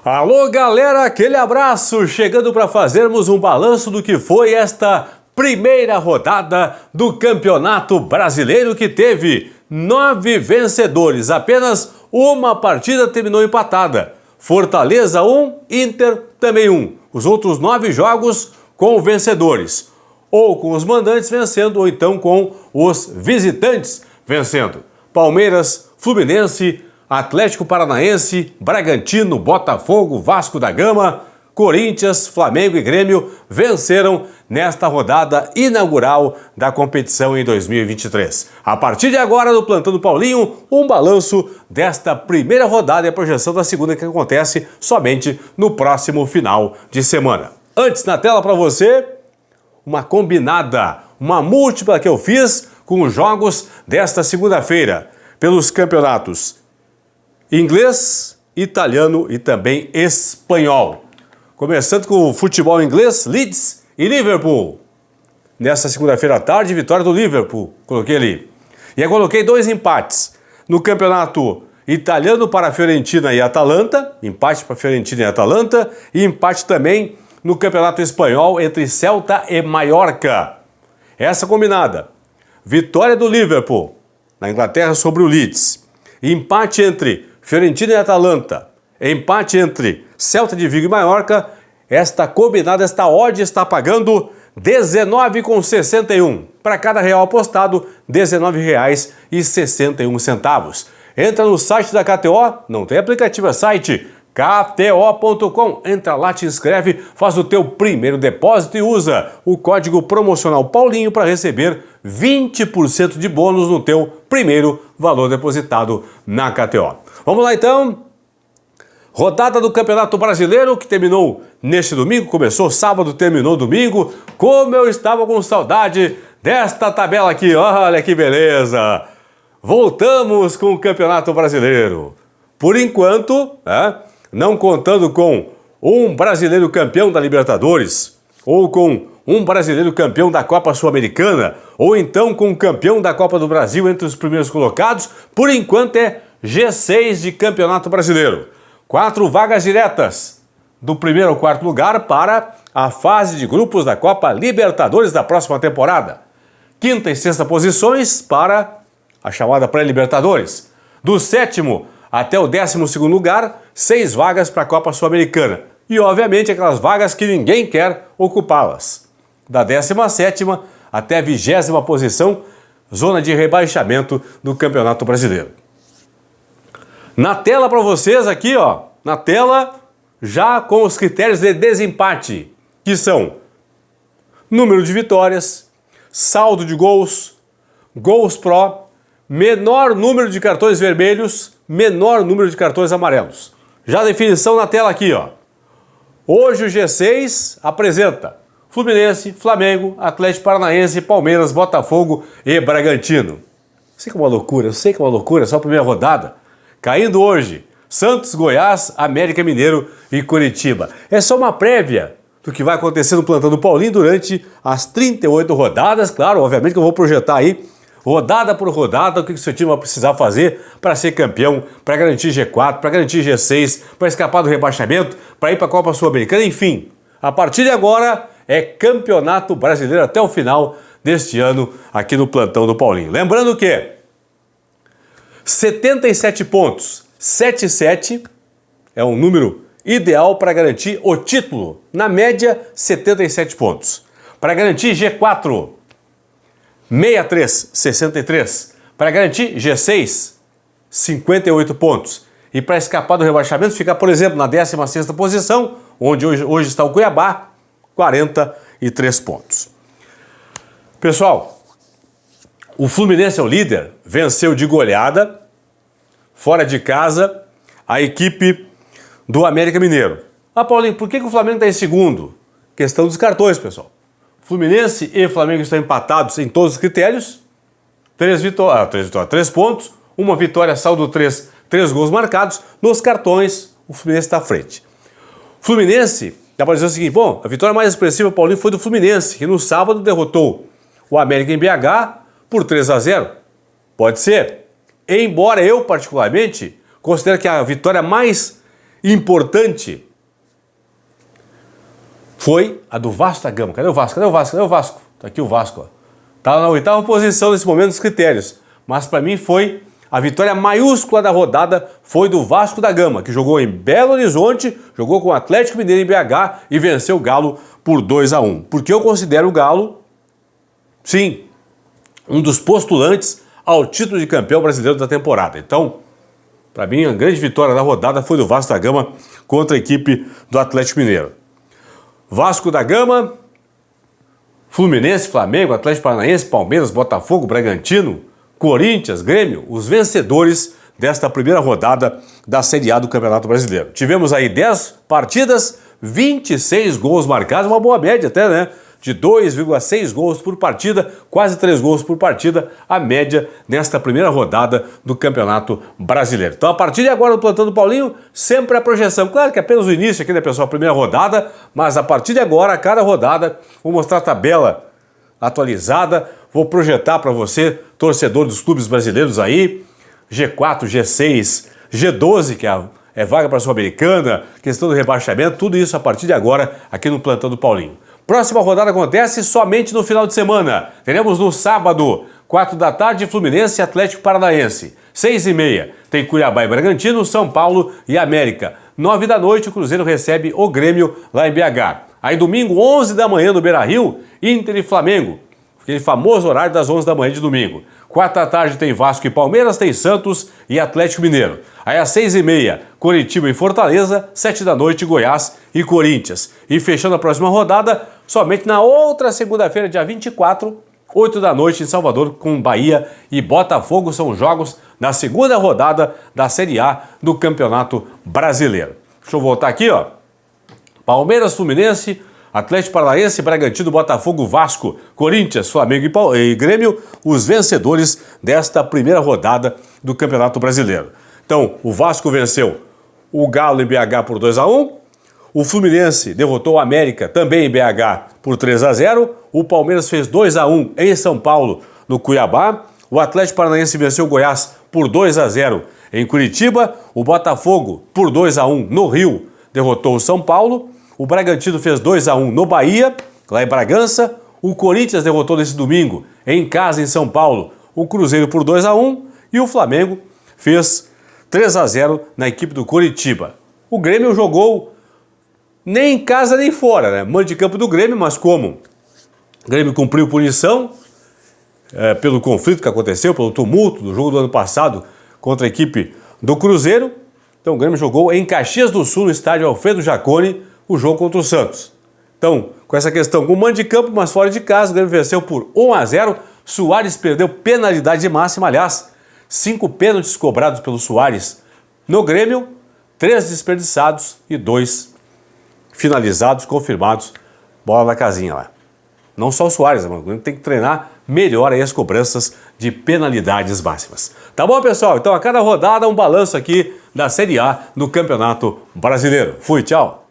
Alô galera, aquele abraço, chegando para fazermos um balanço do que foi esta primeira rodada do Campeonato Brasileiro, que teve 9 vencedores, apenas uma partida terminou empatada. Fortaleza 1, Inter também 1. Os outros 9 jogos com vencedores, ou com os mandantes vencendo, ou então com os visitantes vencendo. Palmeiras, Fluminense, Atlético Paranaense, Bragantino, Botafogo, Vasco da Gama, Corinthians, Flamengo e Grêmio venceram nesta rodada inaugural da competição em 2023. A partir de agora, no Plantão do Paulinho, um balanço desta primeira rodada e a projeção da segunda, que acontece somente no próximo final de semana. Antes, na tela para você, uma combinada, uma múltipla que eu fiz com os jogos desta segunda-feira, pelos campeonatos inglês, italiano e também espanhol. Começando com o futebol inglês, Leeds e Liverpool. Nessa segunda-feira à tarde, vitória do Liverpool, coloquei ali. E eu coloquei 2 empates. No campeonato italiano para a Fiorentina e Atalanta, empate para a Fiorentina e Atalanta, e empate também no campeonato espanhol entre Celta e Mallorca. Essa combinada. Vitória do Liverpool na Inglaterra sobre o Leeds. Empate entre Fiorentina e Atalanta. Empate entre Celta de Vigo e Mallorca. Esta combinada, esta odd está pagando R$19,61. Para cada real apostado, R$19,61. Entra no site da KTO, não tem aplicativo, é site kto.com. Entra lá, te inscreve, faz o teu primeiro depósito e usa o código promocional Paulinho para receber 20% de bônus no teu primeiro valor depositado na KTO. Vamos lá então. Rodada do Campeonato Brasileiro que terminou neste domingo, começou sábado, terminou domingo. Como eu estava com saudade desta tabela aqui, olha que beleza! Voltamos com o Campeonato Brasileiro. Por enquanto, não contando com um brasileiro campeão da Libertadores, ou com um brasileiro campeão da Copa Sul-Americana, ou então com um campeão da Copa do Brasil entre os primeiros colocados, por enquanto é G6 de Campeonato Brasileiro. 4 vagas diretas do primeiro ao quarto lugar para a fase de grupos da Copa Libertadores da próxima temporada. 5ª e 6ª posições para a chamada pré-Libertadores. Do 7º até o 12º lugar, 6 vagas para a Copa Sul-Americana. E, obviamente, aquelas vagas que ninguém quer ocupá-las. Da 17ª até a 20ª posição, zona de rebaixamento do Campeonato Brasileiro. Na tela para vocês aqui, ó, na tela, já com os critérios de desempate, que são número de vitórias, saldo de gols, gols pró, menor número de cartões vermelhos, menor número de cartões amarelos. Já a definição na tela aqui, ó. Hoje o G6 apresenta Fluminense, Flamengo, Atlético Paranaense, Palmeiras, Botafogo e Bragantino. Sei que é uma loucura, eu sei que é uma loucura, só a primeira rodada. Caindo hoje, Santos, Goiás, América Mineiro e Curitiba. É só uma prévia do que vai acontecer no Plantão do Paulinho durante as 38 rodadas. Claro, obviamente que eu vou projetar aí, rodada por rodada, o que o seu time vai precisar fazer para ser campeão, para garantir G4, para garantir G6, para escapar do rebaixamento, para ir para a Copa Sul-Americana, enfim. A partir de agora é Campeonato Brasileiro até o final deste ano aqui no Plantão do Paulinho. Lembrando que 77 pontos, 7-7 é um número ideal para garantir o título. Na média, 77 pontos. Para garantir G4, 63, 63. Para garantir G6, 58 pontos. E para escapar do rebaixamento, ficar, por exemplo, na 16ª posição, onde hoje está o Cuiabá, 43 pontos. Pessoal, o Fluminense é o líder, venceu de goleada, fora de casa, a equipe do América Mineiro. Ah, Paulinho, por que o Flamengo está em segundo? Questão dos cartões, pessoal. Fluminense e Flamengo estão empatados em todos os critérios. 3 pontos, uma vitória, saldo 3 gols marcados. Nos cartões, o Fluminense está à frente. Fluminense, dá para dizer o seguinte, bom, a vitória mais expressiva, Paulinho, foi do Fluminense, que no sábado derrotou o América em BH por 3-0. Pode ser. Embora eu, particularmente, considere que a vitória mais importante foi a do Vasco da Gama. Cadê o Vasco? Cadê o Vasco? Cadê o Vasco? Tá aqui o Vasco. Tá na 8ª posição nesse momento dos critérios. Mas para mim foi a vitória maiúscula da rodada, foi do Vasco da Gama, que jogou em Belo Horizonte, jogou com o Atlético Mineiro em BH e venceu o Galo por 2-1. Porque eu considero o Galo, sim, um dos postulantes ao título de campeão brasileiro da temporada. Então, para mim, a grande vitória da rodada foi do Vasco da Gama contra a equipe do Atlético Mineiro. Vasco da Gama, Fluminense, Flamengo, Atlético Paranaense, Palmeiras, Botafogo, Bragantino, Corinthians, Grêmio, os vencedores desta primeira rodada da Série A do Campeonato Brasileiro. Tivemos aí 10 partidas, 26 gols marcados, uma boa média até, né? De 2,6 gols por partida, quase 3 gols por partida, a média nesta primeira rodada do Campeonato Brasileiro. Então, a partir de agora, no Plantão do Paulinho, sempre a projeção. Claro que é apenas o início aqui, né, pessoal? A primeira rodada, mas a partir de agora, a cada rodada, vou mostrar a tabela atualizada, vou projetar para você, torcedor dos clubes brasileiros aí, G4, G6, G12, que é vaga para a Sul-Americana, questão do rebaixamento, tudo isso a partir de agora aqui no Plantão do Paulinho. Próxima rodada acontece somente no final de semana. Teremos no sábado, 4 da tarde, Fluminense e Atlético Paranaense. 6h30, tem Cuiabá e Bragantino, São Paulo e América. 9 da noite, o Cruzeiro recebe o Grêmio lá em BH. Aí domingo, 11 da manhã no Beira-Rio, Inter e Flamengo. Aquele famoso horário das 11 da manhã de domingo. 4 da tarde tem Vasco e Palmeiras, tem Santos e Atlético Mineiro. Aí às 6h30, Coritiba e Fortaleza, 7 da noite, Goiás e Corinthians. E fechando a próxima rodada, somente na outra segunda-feira, dia 24, 8 da noite em Salvador, com Bahia e Botafogo, são jogos da segunda rodada da Série A do Campeonato Brasileiro. Deixa eu voltar aqui, ó. Palmeiras, Fluminense, Atlético Paranaense, Bragantino, Botafogo, Vasco, Corinthians, Flamengo e Grêmio, os vencedores desta primeira rodada do Campeonato Brasileiro. Então, o Vasco venceu o Galo em BH por 2-1, o Fluminense derrotou o América também em BH por 3-0, o Palmeiras fez 2-1 em São Paulo, no Cuiabá, o Atlético Paranaense venceu o Goiás por 2-0 em Curitiba, o Botafogo por 2-1 no Rio derrotou o São Paulo, o Bragantino fez 2-1 no Bahia, lá em Bragança, o Corinthians derrotou nesse domingo em casa em São Paulo o Cruzeiro por 2-1 e o Flamengo fez 3-0 na equipe do Coritiba. O Grêmio jogou nem em casa nem fora, né? Mando de campo do Grêmio, mas como o Grêmio cumpriu punição pelo conflito que aconteceu, pelo tumulto do jogo do ano passado contra a equipe do Cruzeiro, então o Grêmio jogou em Caxias do Sul, no estádio Alfredo Jaconi, o jogo contra o Santos. Então, com essa questão, com mando de campo, mas fora de casa, o Grêmio venceu por 1-0, Soares perdeu penalidade máxima, aliás, 5 pênaltis cobrados pelo Soares no Grêmio, 3 desperdiçados e 2 finalizados, confirmados, bola na casinha lá. Não só o Soares, o Grêmio tem que treinar melhor aí as cobranças de penalidades máximas. Tá bom, pessoal? Então, a cada rodada, um balanço aqui da Série A do Campeonato Brasileiro. Fui, tchau!